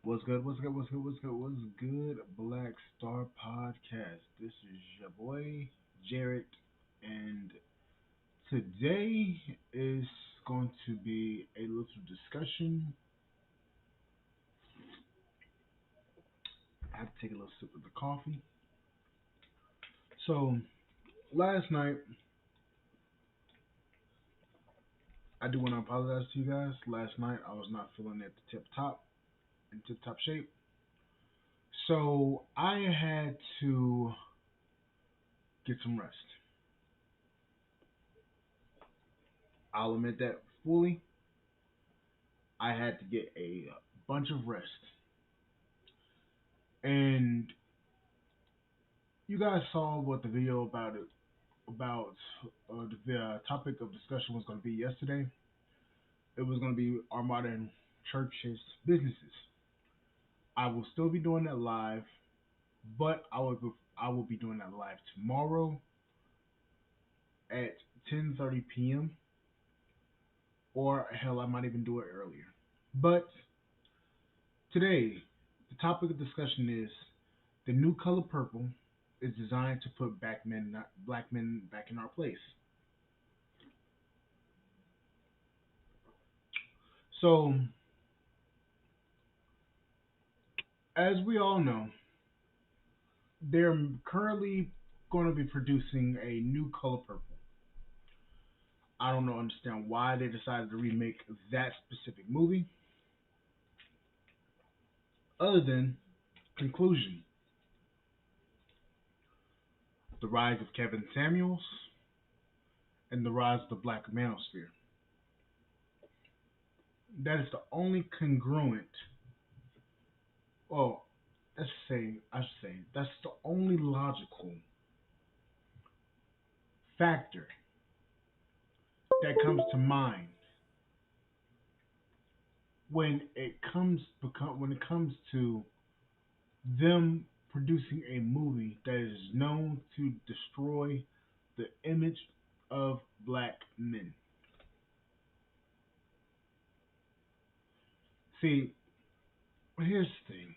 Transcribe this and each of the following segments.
What's good? What's good? What's good? What's good? What's good? Black Star Podcast. This is your boy Jarrett, and today is going to be a little discussion. I have to take a little sip of the coffee. So last night, I do want to apologize to you guys. Last night, I was not feeling at the tip top shape. So I had to get some rest. I'll admit that fully. I had to get a bunch of rest. And you guys saw what the video about the topic of discussion was going to be yesterday. It was going to be our modern churches businesses. I will still be doing that live, but I will be doing that live tomorrow at 10:30 p.m. or hell, I might even do it earlier. But today, the topic of discussion is the new color purple is designed to put black men back in our place. So, as we all know, they're currently going to be producing a new color purple. I don't know, understand why they decided to remake that specific movie, other than conclusion, the rise of Kevin Samuels and the rise of the Black Manosphere. That is the only congruent. Well, I should say that's the only logical factor that comes to mind when it comes to them producing a movie that is known to destroy the image of black men. See, here's the thing.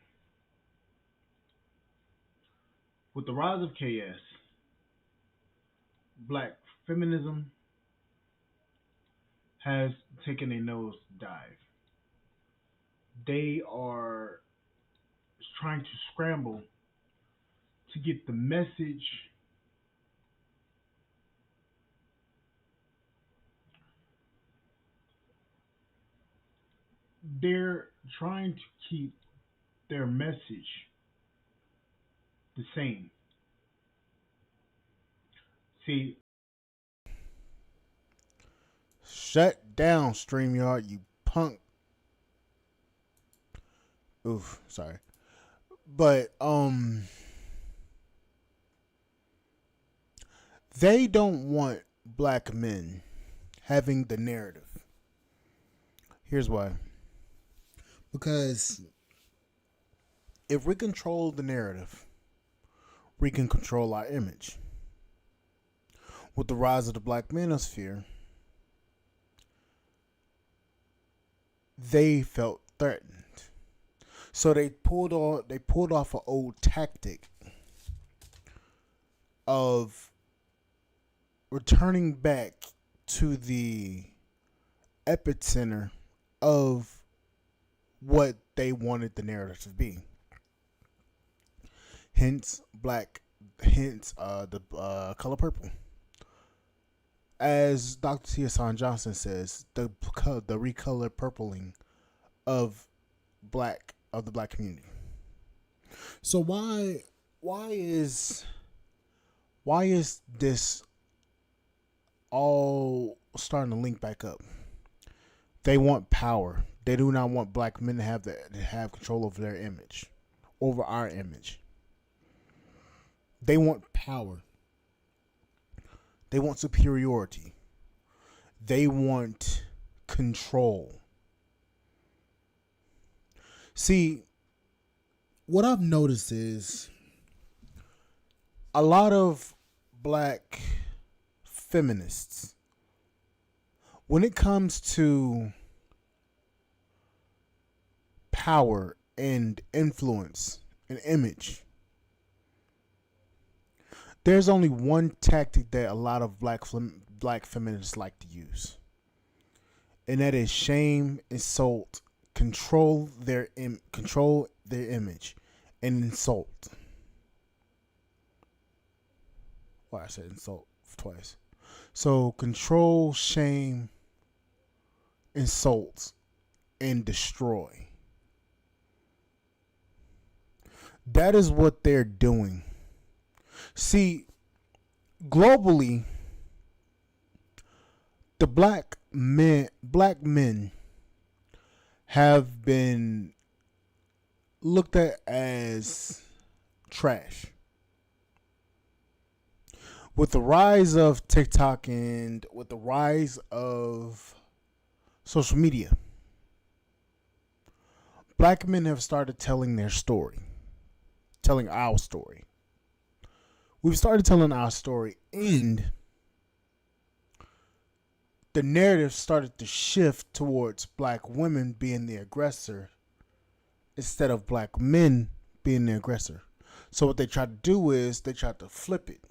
With the rise of KS, black feminism has taken a nosedive. They are trying to scramble to get the message. They're trying to keep their message the same. See, Shut down, StreamYard, you punk. Oof, sorry. But they don't want black men having the narrative. Here's why. Because if we control the narrative, we can control our image. With the rise of the black manosphere, they felt threatened. So they pulled off an old tactic of returning back to the epicenter of what they wanted the narrative to be. Hence the color purple. As Dr. T. Hassan Johnson says, the recolor purpling of the black community. So why is why is this all starting to link back up? They want power. They do not want black men to have control over their image, over our image. They want power. They want superiority. They want control. See, what I've noticed is a lot of black feminists, when it comes to power and influence and image. There's only one tactic that a lot of black feminists like to use, and that is shame, insult, control their image, and insult. Well, I said insult twice. So control, shame, insult, and destroy. That is what they're doing. See, globally, the black men have been looked at as trash. With the rise of TikTok and with the rise of social media, black men have started telling their story, telling our story. We've started telling our story, and the narrative started to shift towards black women being the aggressor instead of black men being the aggressor. So what they tried to do is they tried to flip it.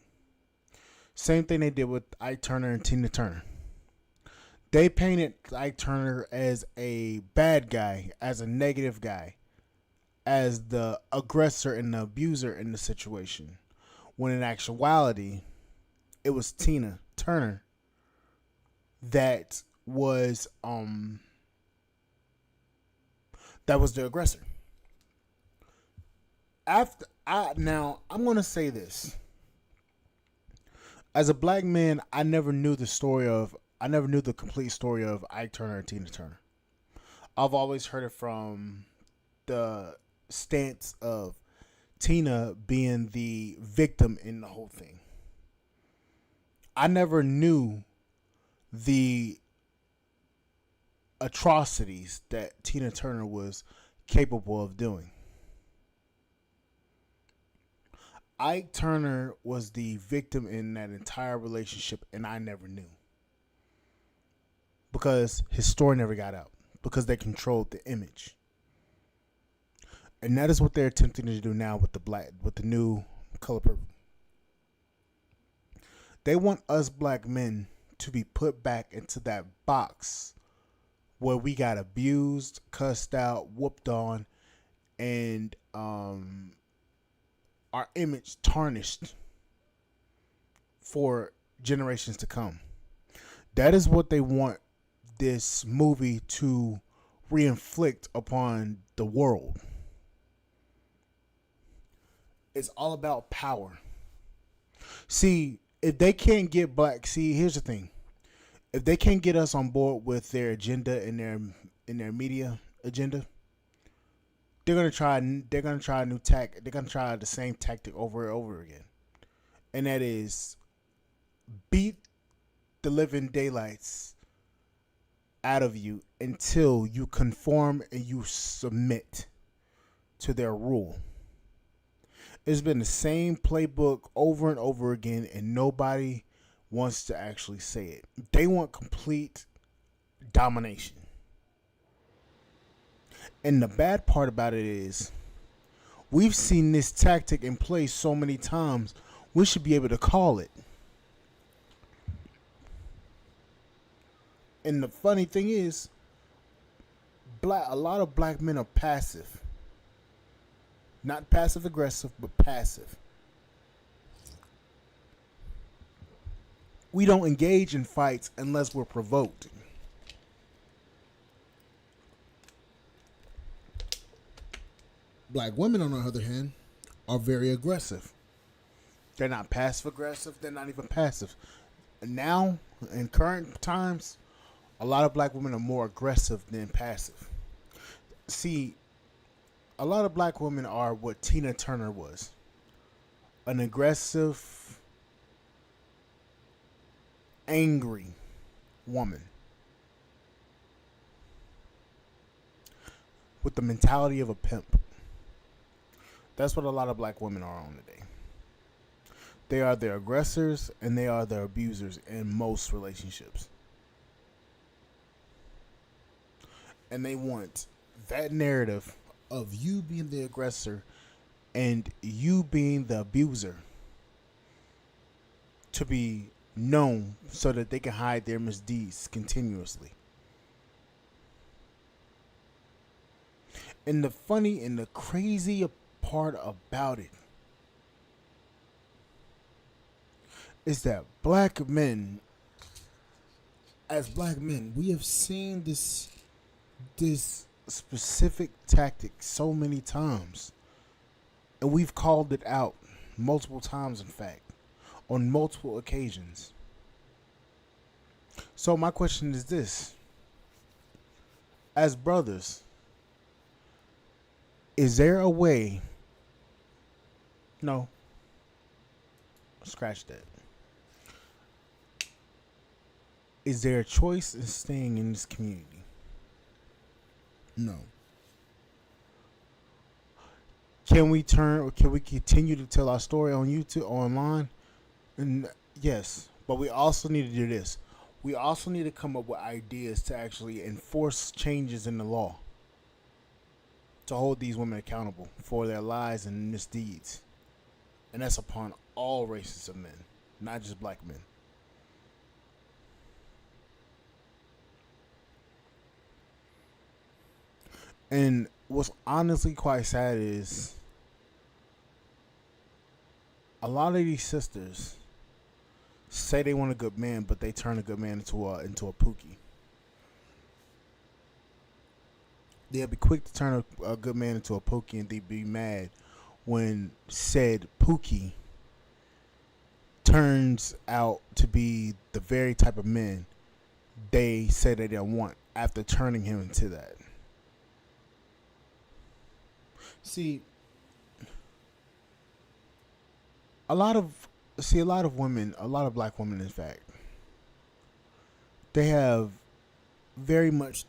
Same thing they did with Ike Turner and Tina Turner. They painted Ike Turner as a bad guy, as a negative guy, as the aggressor and the abuser in the situation. When in actuality, it was Tina Turner that was the aggressor. Now I'm gonna say this. As a black man, I never knew the complete story of Ike Turner and Tina Turner. I've always heard it from the stance of Tina being the victim in the whole thing. I never knew the atrocities that Tina Turner was capable of doing. Ike Turner was the victim in that entire relationship, and I never knew. Because his story never got out. Because they controlled the image. And that is what they're attempting to do now with the new Color Purple. They want us black men to be put back into that box where we got abused, cussed out, whooped on, and our image tarnished for generations to come. That is what they want this movie to reinflict upon the world. It's all about power. See, if they can't get here's the thing. If they can't get us on board with their agenda and their media agenda, they're gonna try a new tack. They're gonna try the same tactic over and over again, and that is beat the living daylights out of you until you conform and you submit to their rule. It's been the same playbook over and over again, and nobody wants to actually say it. They want complete domination. And the bad part about it is, we've seen this tactic in place so many times, we should be able to call it. And the funny thing is, a lot of black men are passive. Not passive aggressive, but passive. We don't engage in fights unless we're provoked. Black women, on the other hand, are very aggressive. They're not passive aggressive. They're not even passive. And now, in current times, a lot of black women are more aggressive than passive. See, a lot of black women are what Tina Turner was. An aggressive, angry woman. With the mentality of a pimp. That's what a lot of black women are on today. They are the aggressors and they are the abusers in most relationships. And they want that narrative of you being the aggressor and you being the abuser to be known so that they can hide their misdeeds continuously. And the funny and the crazy part about it is that black men, as black men, we have seen this specific tactic so many times, and we've called it out multiple times. In fact, on multiple occasions. So my question is this: as brothers, is there a way? No, scratch that. Is there a choice in staying in this community? No. Can we turn or can we continue to tell our story on YouTube online? And yes, but we also need to do this. We also need to come up with ideas to actually enforce changes in the law to hold these women accountable for their lies and misdeeds. And that's upon all races of men, not just black men. And what's honestly quite sad is a lot of these sisters say they want a good man, but they turn a good man into a pookie. They'll be quick to turn a good man into a pookie, and they'd be mad when said pookie turns out to be the very type of men they say they don't want after turning him into that. See, a lot of women, a lot of black women, in fact, they have very much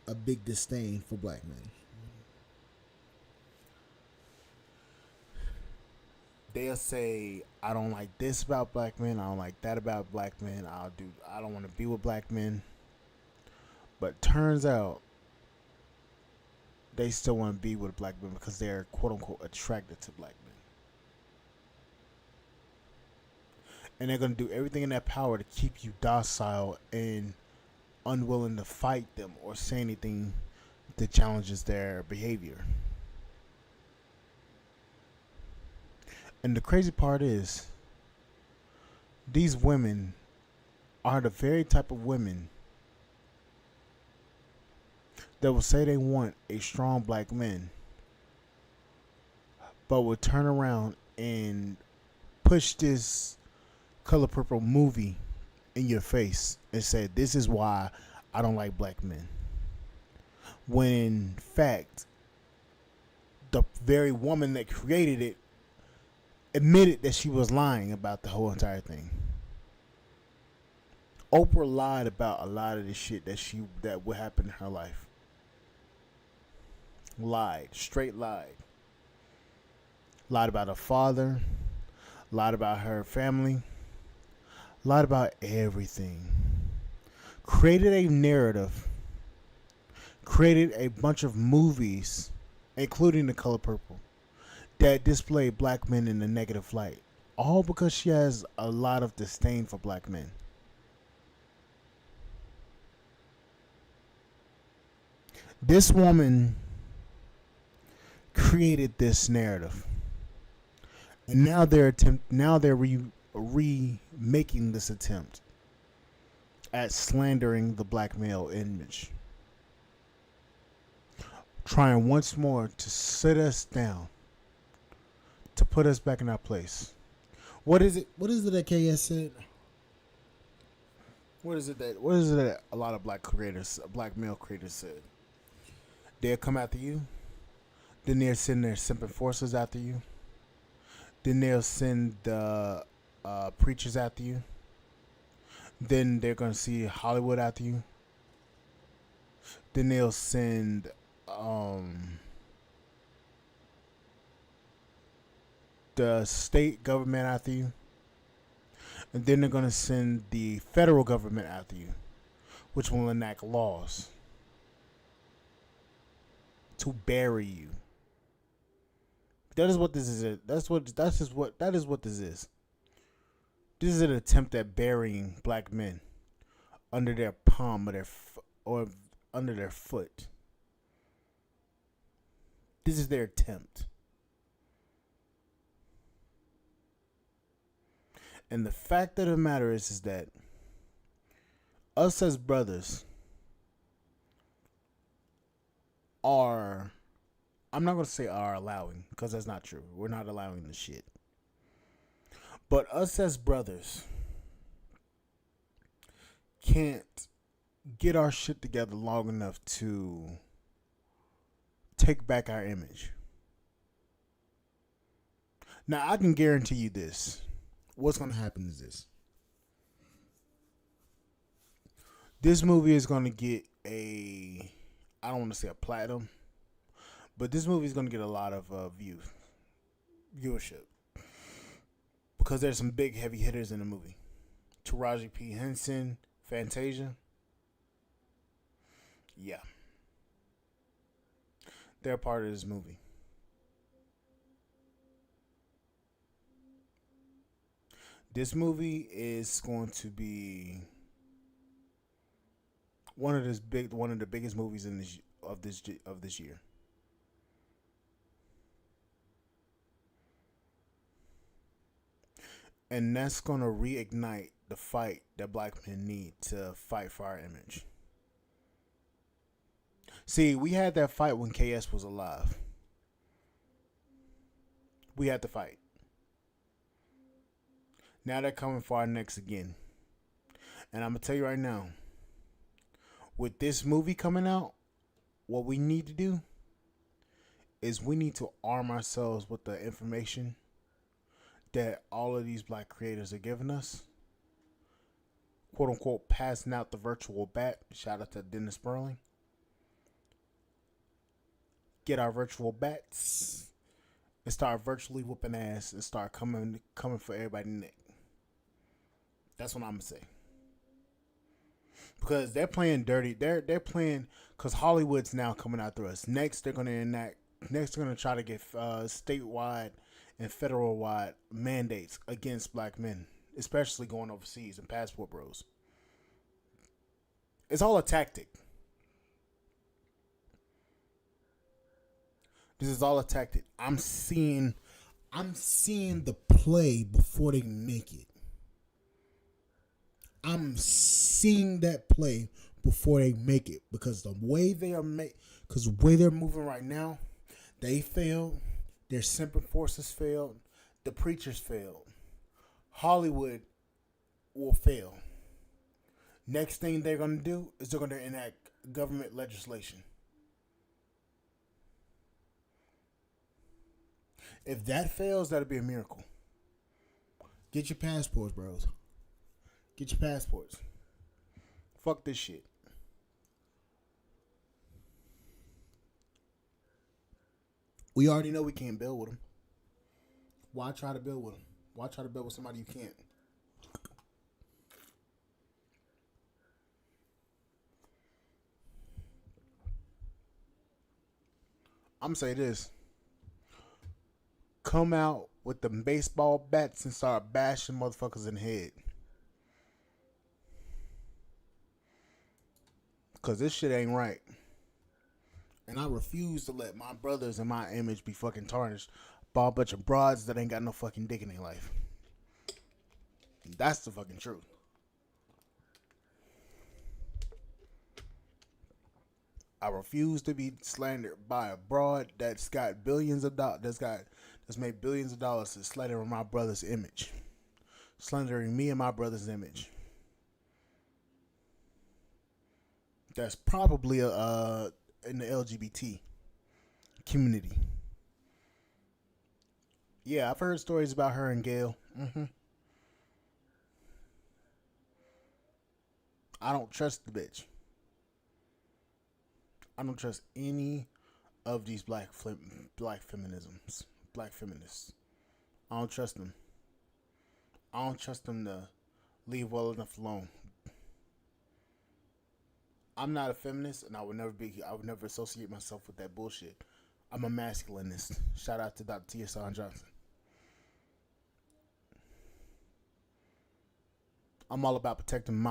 a big disdain for black men. They'll say, "I don't like this about black men. I don't like that about black men. I don't want to be with black men." But turns out they still want to be with black men because they're quote unquote attracted to black men. And they're going to do everything in their power to keep you docile and unwilling to fight them or say anything that challenges their behavior. And the crazy part is, these women are the very type of women that will say they want a strong black man, but will turn around and push this Color Purple movie in your face and say, "This is why I don't like black men." When in fact, the very woman that created it admitted that she was lying about the whole entire thing. Oprah lied about a lot of the shit that would happen in her life. Lied, straight lied. Lied about her father, lied about her family, lied about everything. Created a narrative, created a bunch of movies, including The Color Purple, that display black men in a negative light. All because she has a lot of disdain for black men. This woman created this narrative, and now they're remaking this attempt at slandering the black male image, trying once more to sit us down, to put us back in our place. What is it that KS said? What is it that a lot of black male creators said? They'll come after you, then they'll send their simping forces after you, then they'll send the preachers after you, then they're gonna see Hollywood after you, then they'll send the state government after you, and then they're going to send the federal government after you, which will enact laws to bury you That is what this is. That is what this is. This is an attempt at burying black men under their palm or under their foot. This is their attempt. And the fact of the matter is that us as brothers are, I'm not going to say are allowing, because that's not true. We're not allowing the shit. But us as brothers can't get our shit together long enough to take back our image. Now, I can guarantee you this. What's going to happen is this. This movie is going to get I don't want to say a platinum, but this movie is going to get a lot of viewership. Because there's some big heavy hitters in the movie. Taraji P. Henson, Fantasia. Yeah. They're a part of this movie. This movie is going to be one of the biggest movies of this year. And that's going to reignite the fight that black men need to fight for our image. See, we had that fight when KS was alive. We had to fight. Now they're coming for our necks again. And I'm going to tell you right now, with this movie coming out, what we need to do is we need to arm ourselves with the information that all of these black creators are giving us. Quote unquote, passing out the virtual bat. Shout out to Dennis Sperling. Get our virtual bats and start virtually whooping ass and start coming for everybody's neck. That's what I'm gonna say. Because they're playing dirty. They're playing because Hollywood's now coming after us. Next, they're gonna try to get statewide and federal wide mandates against black men, especially going overseas and passport bros. It's all a tactic. This is all a tactic. I'm seeing the play before they make it. I'm seeing that play before they make it because the way they're moving right now, they failed. Their simple forces failed. The preachers failed. Hollywood will fail. Next thing they're going to do is they're going to enact government legislation. If that fails, that'll be a miracle. Get your passports, bros. Get your passports. Fuck this shit. We already know we can't build with them. Why try to build with them? Why try to build with somebody you can't? I'm say this. Come out with them baseball bats and start bashing motherfuckers in the head. Cause this shit ain't right. And I refuse to let my brothers and my image be fucking tarnished by a bunch of broads that ain't got no fucking dick in their life. That's the fucking truth. I refuse to be slandered by a broad that's got billions of dollars, that's made billions of dollars to slandering my brother's image, slandering me and my brother's image. That's probably in the LGBT community. Yeah, I've heard stories about her and Gail. I don't trust the bitch. I don't trust any of these black feminisms, black feminists. I don't trust them. I don't trust them to leave well enough alone. I'm not a feminist, and I would never associate myself with that bullshit. I'm a masculinist. Shout out to Dr. T. Hassan Johnson. I'm all about protecting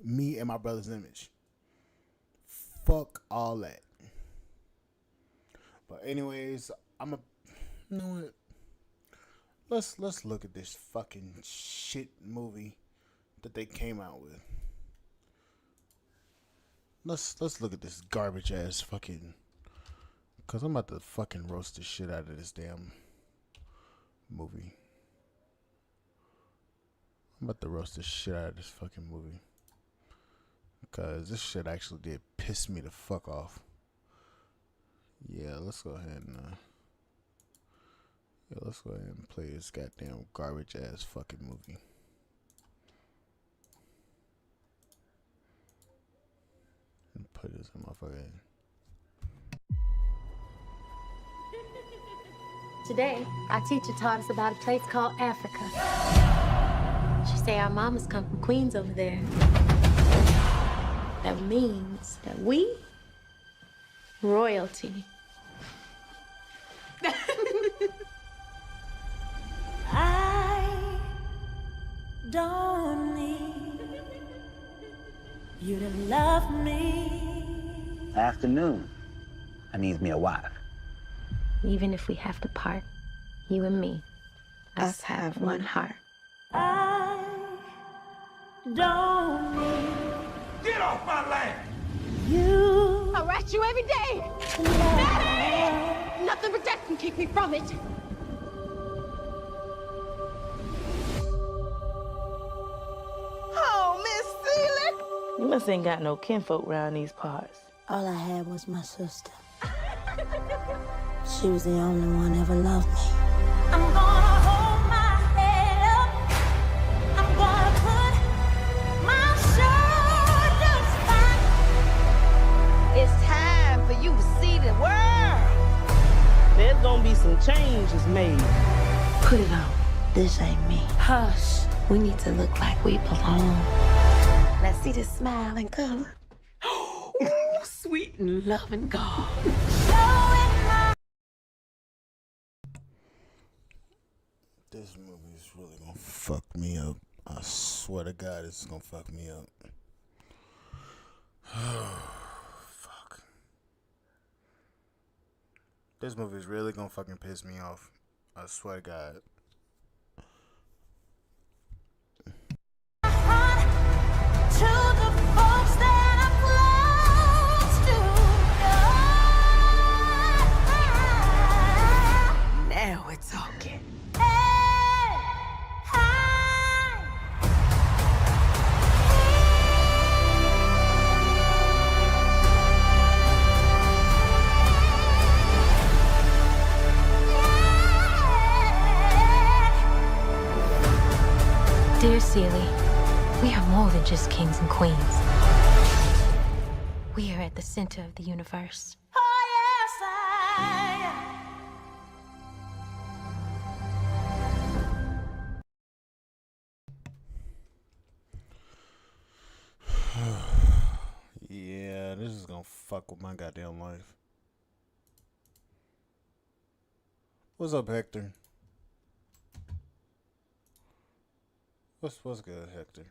me and my brother's image. Fuck all that. But anyways, you know what? Let's look at this fucking shit movie that they came out with. Let's look at this garbage ass fucking. Cause I'm about to fucking roast the shit out of this damn movie. I'm about to roast the shit out of this fucking movie. Cause this shit actually did piss me the fuck off. Yeah, let's go ahead and play this goddamn garbage ass fucking movie. And put this in my fucking. Today, our teacher taught us about a place called Africa. She say our mamas come from Queens over there. That means that we royalty. I don't need you to love me. Afternoon. I needs me a wife. Even if we have to part, you and me, us have one heart. I don't need Get off my land! you. I write you every day. To love. Nothing but death can keep me from it. Oh, Miss Celie. You must ain't got no kinfolk around these parts. All I had was my sister. She was the only one ever loved me. I'm gonna hold my head up. I'm gonna put my shoulders back. It's time for you to see the world. There's gonna be some changes made. Put it on. This ain't me. Hush. We need to look like we belong. Let's see the smile and color. Sweet and loving God. This movie is really gonna fuck me up. I swear to God, it's gonna fuck me up. Fuck. This movie is really gonna fucking piss me off. I swear to God. To the folks that I'm close to. Now we're talking. Dear Celie, we are more than just kings and queens. We are at the center of the universe. Oh, yes, I Yeah, this is gonna fuck with my goddamn life. What's up, Hector? What's good, Hector?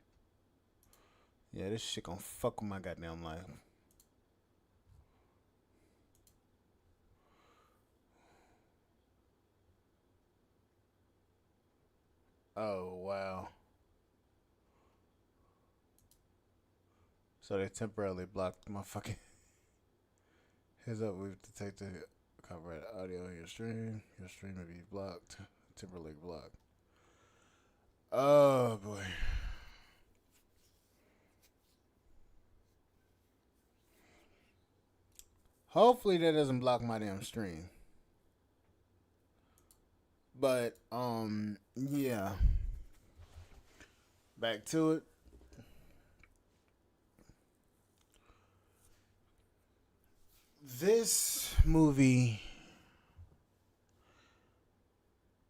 Yeah, this shit gonna fuck with my goddamn life. Oh, wow. So they temporarily blocked my fucking. Heads up, we've detected copyright audio in your stream. Your stream may be blocked. Temporarily blocked. Oh boy. Hopefully that doesn't block my damn stream. But yeah. Back to it. This movie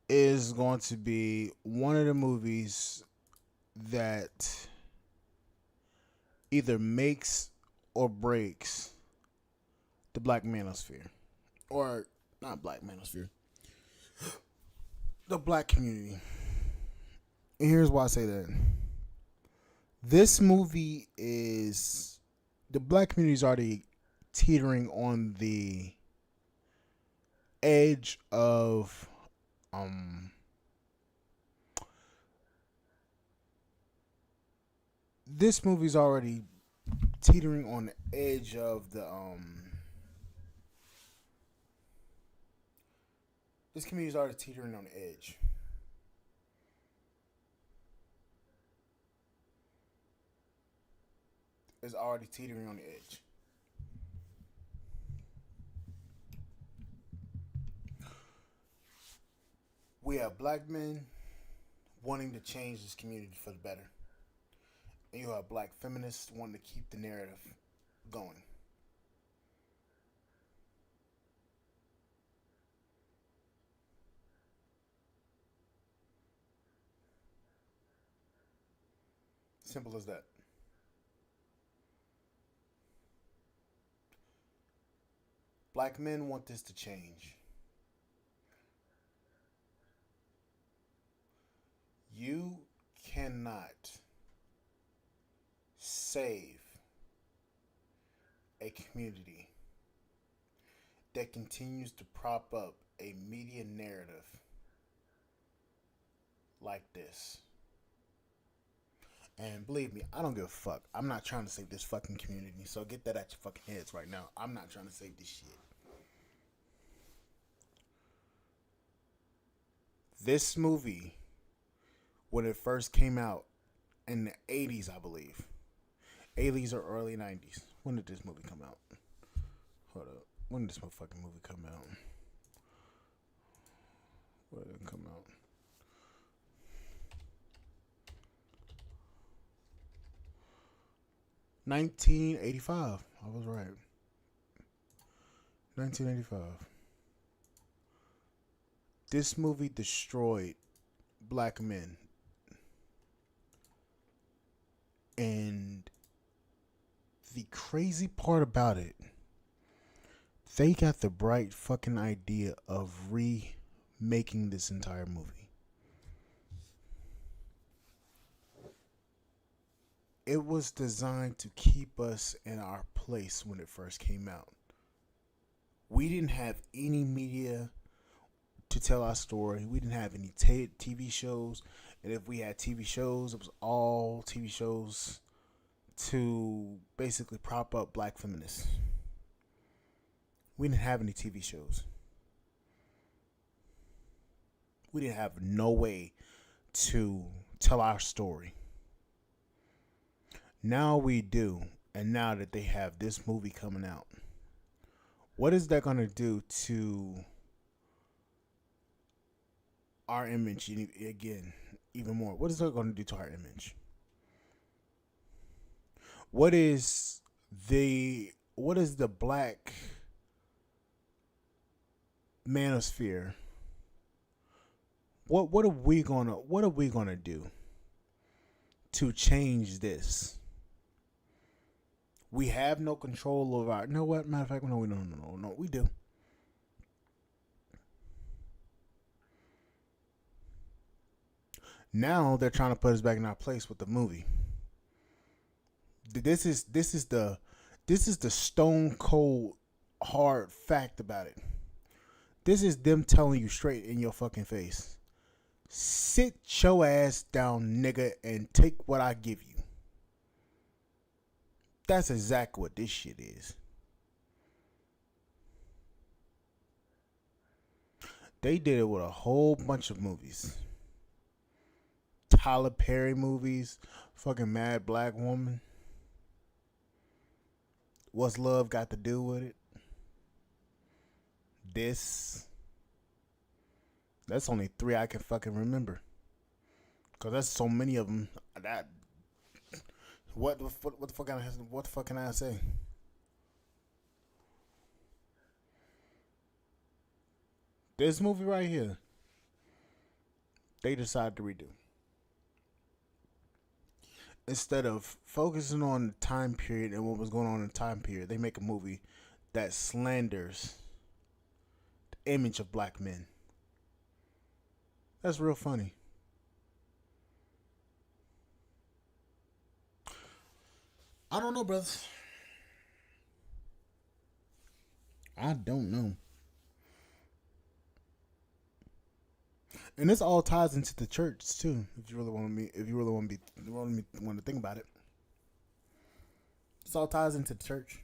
is going to be one of the movies that either makes or breaks the Black Manosphere. Or not Black Manosphere. The black community. And here's why I say that. This movie is the black community is already teetering on the edge of this movie's already teetering on the edge of the this community's already teetering on the edge. Is already teetering on the edge. We have black men wanting to change this community for the better. And you have black feminists wanting to keep the narrative going. Simple as that. Black men want this to change. You cannot save a community that continues to prop up a media narrative like this. And believe me, I don't give a fuck. I'm not trying to save this fucking community. So get that out your fucking heads right now. I'm not trying to save this shit. This movie, when it first came out in the 80s, I believe. 80s or early 90s. When did this movie come out? Hold up. When did this motherfucking movie come out? When did it come out? 1985. I was right. 1985. This movie destroyed black men. And the crazy part about it, they got the bright fucking idea of remaking this entire movie. It was designed to keep us in our place when it first came out. We didn't have any media to tell our story. We didn't have any TV shows. And if we had TV shows, it was all TV shows to basically prop up black feminists. We didn't have any TV shows. We didn't have no way to tell our story. Now we do. And now that they have this movie coming out, what is that going to do to our image again, even more? What is that going to do to our image? What is the black manosphere? What are we gonna do to change this? We have no control over our. You know what? Matter of fact, no, we do. Now they're trying to put us back in our place with the movie. This is the stone cold hard fact about it. This is them telling you straight in your fucking face. Sit your ass down, nigga, and take what I give you. That's exactly what this shit is. They did it with a whole bunch of movies. Tyler Perry movies, fucking Mad Black Woman. What's Love Got to Do with it? This. That's only 3 I can fucking remember. Cause that's so many of them. That what the fuck can I say? This movie right here, they decided to redo. Instead of focusing on the time period and what was going on in the time period, they make a movie that slanders image of black men. That's real funny. I don't know, brothers. I don't know. And this all ties into the church too. If you really want to think about it, this all ties into the church.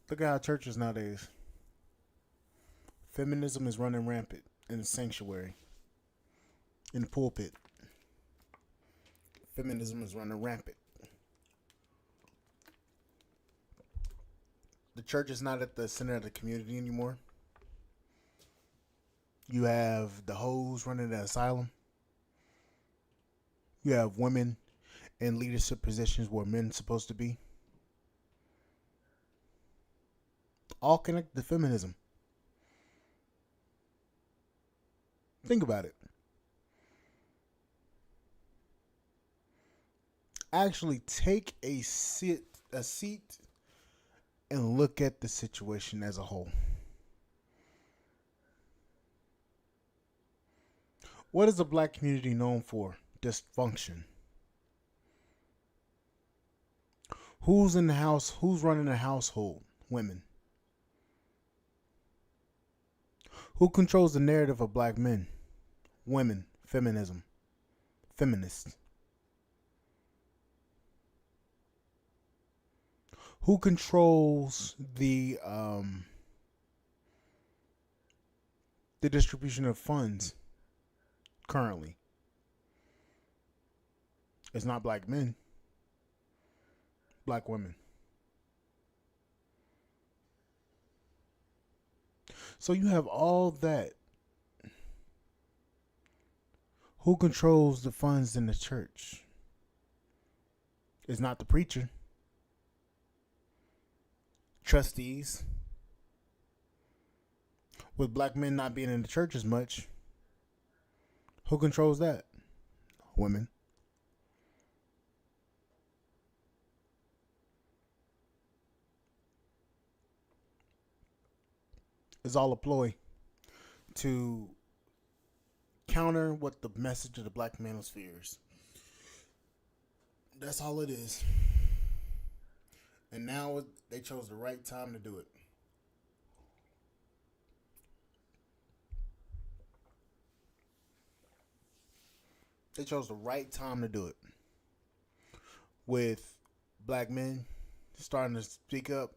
Look at how churches nowadays. Feminism is running rampant in the sanctuary, in the pulpit. Feminism is running rampant. The church is not at the center of the community anymore. You have the hoes running the asylum. You have women in leadership positions where men are supposed to be. All connected to feminism. Think about it. Actually take a seat and look at the situation as a whole. What is the black community known for? Dysfunction. Who's in the house? Who's running the household? Women. Who controls the narrative of black men? Women. Feminism. Feminists. Who controls the distribution of funds currently? It's not black men. Black women. So you have all that. Who controls the funds in the church? It's not the preacher. Trustees. With black men not being in the church as much, who controls that? Women. It's all a ploy to counter what the message of the black manosphere is. That's all it is. And now they chose the right time to do it. They chose the right time to do it. With black men starting to speak up,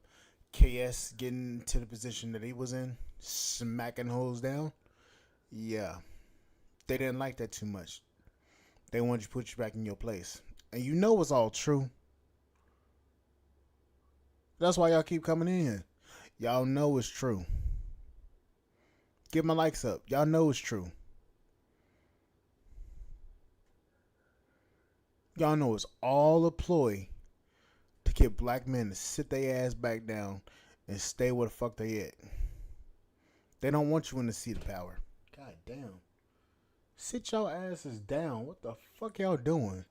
KS getting to the position that he was in, smacking hoes down. Yeah. They didn't like that too much. They wanted to put you back in your place. And you know it's all true. That's why y'all keep coming in. Y'all know it's true. Get my likes up. Y'all know it's true. Y'all know it's all a ploy to get black men to sit their ass back down and stay where the fuck they at. They don't want you in the seat of power. God damn. Sit y'all asses down. What the fuck y'all doing?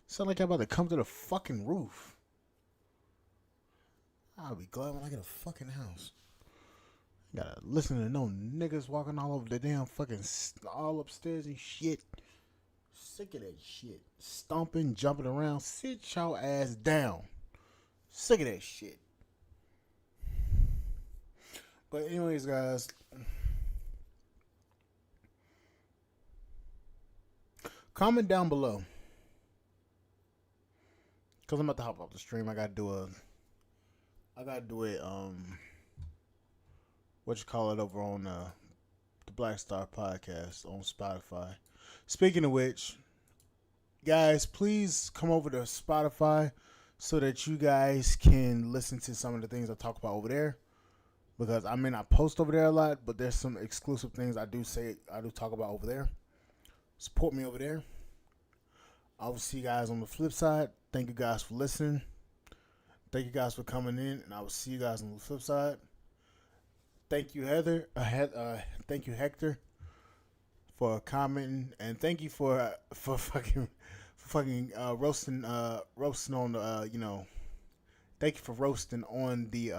Sound like y'all about to come to the fucking roof. I'll be glad when I get a fucking house. Gotta listen to no niggas walking all over the damn fucking all upstairs and shit. Sick of that shit. Stomping, jumping around. Sit y'all ass down. Sick of that shit. But anyways, guys. Comment down below. Cause I'm about to hop off the stream. I gotta do it. What you call it over on the Black Star Podcast on Spotify. Speaking of which, guys, please come over to Spotify so that you guys can listen to some of the things I talk about over there. Because I may not post over there a lot, but there's some exclusive things I do talk about over there. Support me over there. I will see you guys on the flip side. Thank you guys for listening. Thank you guys for coming in, and I will see you guys on the flip side. Thank you, Heather. Thank you, Hector, for commenting, and thank you for fucking roasting on the Thank you for roasting on the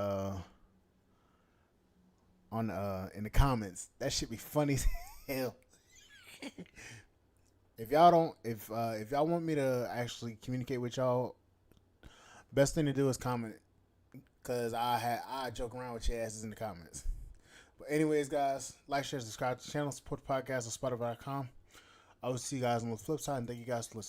on in the comments. That shit be funny as hell. If y'all want me to actually communicate with y'all, best thing to do is comment, cause I joke around with your asses in the comments. But anyways, guys, like, share, subscribe to the channel, support the podcast on Spotify.com. I will see you guys on the flip side, and thank you guys for listening.